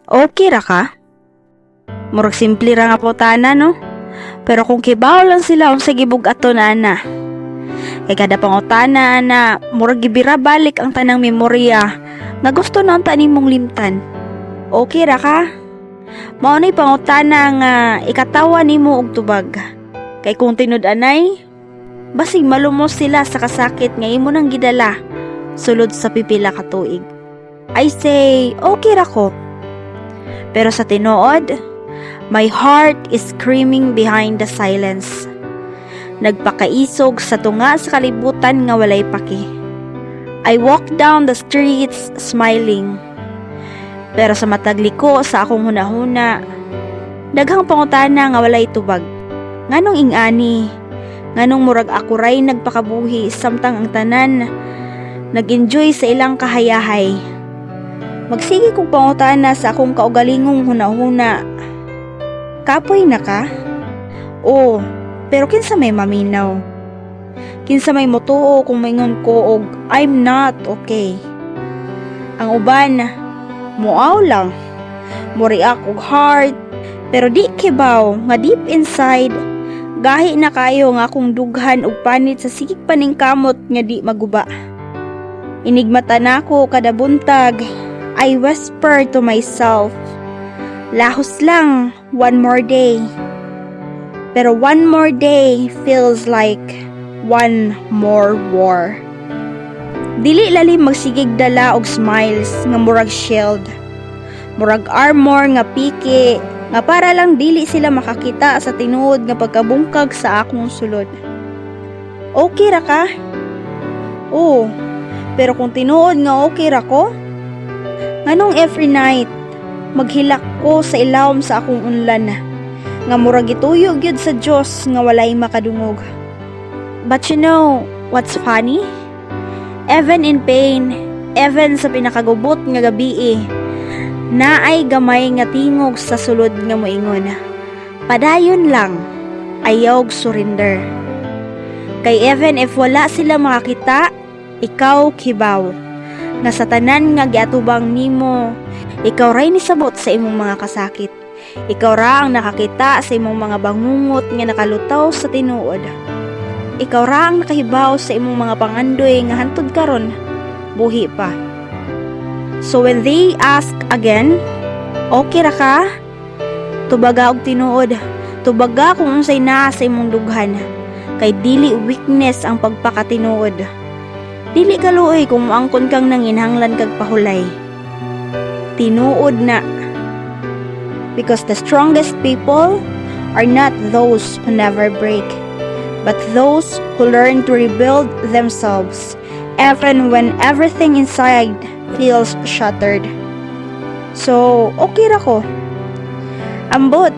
Okay ra ka? Murag simple ra nga putana no? Pero kung kibaw lang sila unsa gibug-ato na ana. Kay kada pangutana na murag gibira balik ang tanang memorya nga gusto na unta nimong limtan. Okay ra ka? Mao nay pangutana nga ikatawa nimo og tubag. Kay kung tinud-anay, basig malumos sila sa kasakit nga imo nang gidala sulod sa pipila ka tuig. I say, okay ra ko. Pero sa tinuod, my heart is screaming behind the silence. Nagpakaisog sa tunga sa kalibutan nga walay paki. I walk down the streets smiling. Pero sa matag liko sa akong hunahuna, daghang pangutana nga walay tubag. Nganong ingani? Nganong murag ako ray nagpakabuhi samtang ang tanan nag-enjoy sa ilang kahayahay. Magsige kong pangutana sa akong kaugalingong hunahuna. Kapoy na ka? Oo, pero kinsa may maminaw? Kinsa may motuo kung maingon ko og I'm not okay? Ang uban, muaw lang. Muriak og heart, pero di kibaw nga deep inside, gahi na kayo nga akong dughan og panit sa sikik paningkamot nga di maguba. Inigmata nako kada buntag, I whisper to myself, lahos lang, one more day. Pero one more day feels like one more war. Dili lalim magsigig dala og smiles nga murag shield. Murag armor nga piki nga para lang dili sila makakita sa tinuod nga pagkabungkag sa akong sulod. Okay ra ka? Oo, pero kung tinuod nga okay ra ko, nganong every night maghilak ko sa ilawom sa akong unlan nga murag gituyo gyud sa Dios nga walay makadungog. But you know what's funny? Even in pain, even sa pinakagubot nga gabi, naay gamay nga tingog sa sulod nga moingon. Padayon lang, ayaw surrender. Kay even if wala sila makakita, ikaw kibaw. Nga sa tanan nga giatubang nimo, ikaw ray nisabot sa imong mga kasakit. Ikaw ra ang nakakita sa imong mga bangungot nga nakalutaw sa tinuod. Ikaw ra ang nakahibaw sa imong mga pangandoy nga hantud karon buhi pa. So when they ask again, okay ra ka? Tubaga og tinuod, tubaga kung unsay naa sa imong dughan. Kay dili weakness ang pagpakatinuod. Dili kaluoy kung moangkon kang nanginhanglan kag pahulay. Tinuod na. Because the strongest people are not those who never break, but those who learn to rebuild themselves even when everything inside feels shattered. So, okay ra ko. Ambot,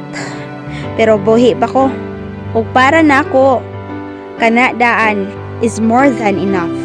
pero buhi pa ko. Ug para na ako, kana daan is more than enough.